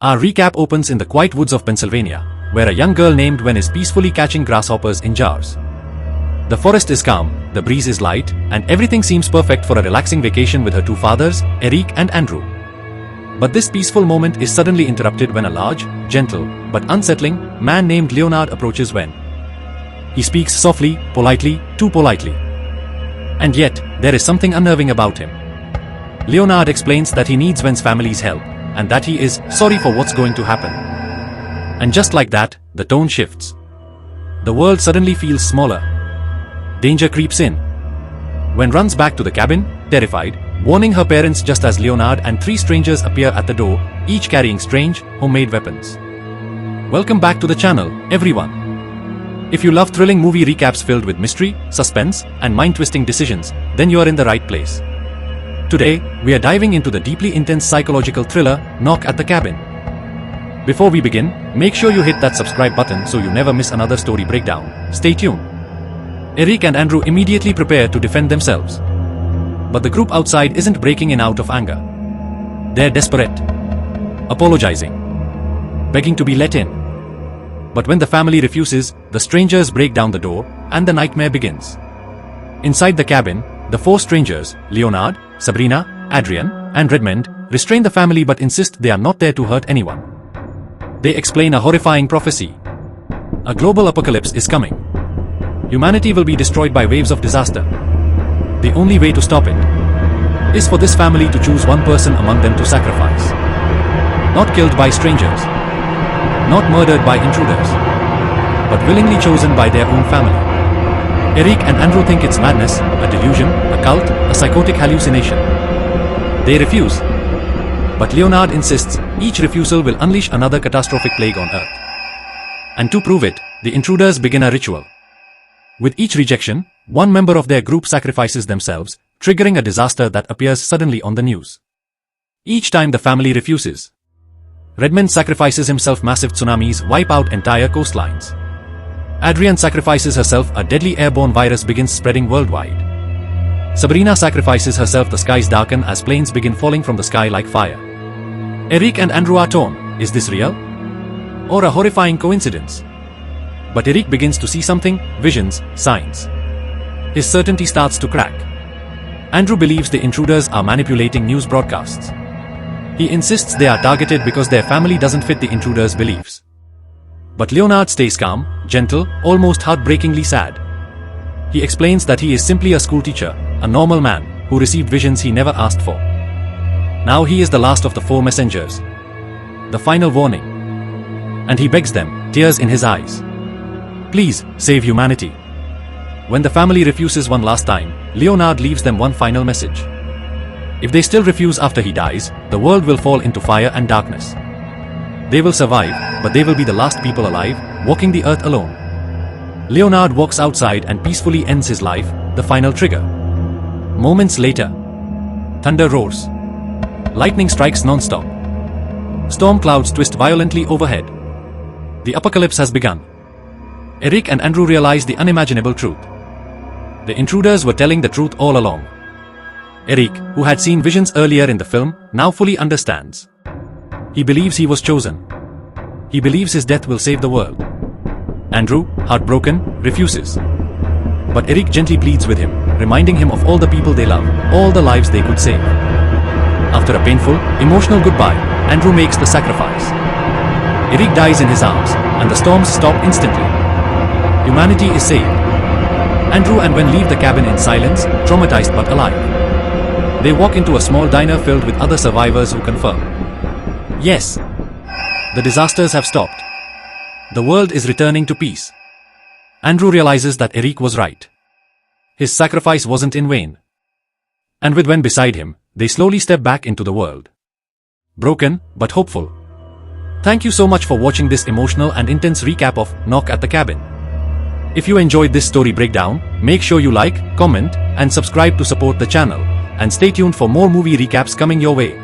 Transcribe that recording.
Our recap opens in the quiet woods of Pennsylvania, where a young girl named Gwen is peacefully catching grasshoppers in jars. The forest is calm, the breeze is light, and everything seems perfect for a relaxing vacation with her two fathers, Eric and Andrew. But this peaceful moment is suddenly interrupted when a large, gentle, but unsettling man named Leonard approaches Gwen. He speaks softly, politely, too politely. And yet, there is something unnerving about him. Leonard explains that he needs Gwen's family's help, and that he is sorry for what's going to happen. And just like that, the tone shifts. The world suddenly feels smaller. Danger creeps in. Gwen runs back to the cabin, terrified, warning her parents just as Leonard and three strangers appear at the door, each carrying strange, homemade weapons. Welcome back to the channel, everyone. If you love thrilling movie recaps filled with mystery, suspense, and mind-twisting decisions, then you are in the right place. Today, we are diving into the deeply intense psychological thriller, Knock at the Cabin. Before we begin, make sure you hit that subscribe button so you never miss another story breakdown. Stay tuned. Eric and Andrew immediately prepare to defend themselves. But the group outside isn't breaking in out of anger. They're desperate. Apologizing. Begging to be let in. But when the family refuses, the strangers break down the door, and the nightmare begins. Inside the cabin, the four strangers, Leonard, Sabrina, Adrian, and Redmond, restrain the family but insist they are not there to hurt anyone. They explain a horrifying prophecy. A global apocalypse is coming. Humanity will be destroyed by waves of disaster. The only way to stop it is for this family to choose one person among them to sacrifice. Not killed by strangers. Not murdered by intruders. But willingly chosen by their own family. Eric and Andrew think it's madness, a delusion, a cult, a psychotic hallucination. They refuse. But Leonard insists each refusal will unleash another catastrophic plague on Earth. And to prove it, the intruders begin a ritual. With each rejection, one member of their group sacrifices themselves, triggering a disaster that appears suddenly on the news. Each time the family refuses. Redmond sacrifices himself, massive tsunamis wipe out entire coastlines. Adrian sacrifices herself, a deadly airborne virus begins spreading worldwide. Sabrina sacrifices herself, the skies darken as planes begin falling from the sky like fire. Eric and Andrew are torn. Is this real? Or a horrifying coincidence? But Eric begins to see something, visions, signs. His certainty starts to crack. Andrew believes the intruders are manipulating news broadcasts. He insists they are targeted because their family doesn't fit the intruders' beliefs. But Leonard stays calm, gentle, almost heartbreakingly sad. He explains that he is simply a schoolteacher, a normal man, who received visions he never asked for. Now he is the last of the four messengers. The final warning. And he begs them, tears in his eyes. Please, save humanity. When the family refuses one last time, Leonard leaves them one final message. If they still refuse after he dies, the world will fall into fire and darkness. They will survive, but they will be the last people alive, walking the earth alone. Leonard walks outside and peacefully ends his life, the final trigger. Moments later, thunder roars. Lightning strikes non-stop. Storm clouds twist violently overhead. The apocalypse has begun. Eric and Andrew realize the unimaginable truth. The intruders were telling the truth all along. Eric, who had seen visions earlier in the film, now fully understands. He believes he was chosen. He believes his death will save the world. Andrew, heartbroken, refuses. But Eric gently pleads with him, reminding him of all the people they love, all the lives they could save. After a painful, emotional goodbye, Andrew makes the sacrifice. Eric dies in his arms, and the storms stop instantly. Humanity is saved. Andrew and Gwen leave the cabin in silence, traumatized but alive. They walk into a small diner filled with other survivors who confirm. Yes, the disasters have stopped. The world is returning to peace. Andrew realizes that Eric was right. His sacrifice wasn't in vain. And with Gwen beside him, they slowly step back into the world. Broken, but hopeful. Thank you so much for watching this emotional and intense recap of Knock at the Cabin. If you enjoyed this story breakdown, make sure you like, comment, and subscribe to support the channel. And stay tuned for more movie recaps coming your way.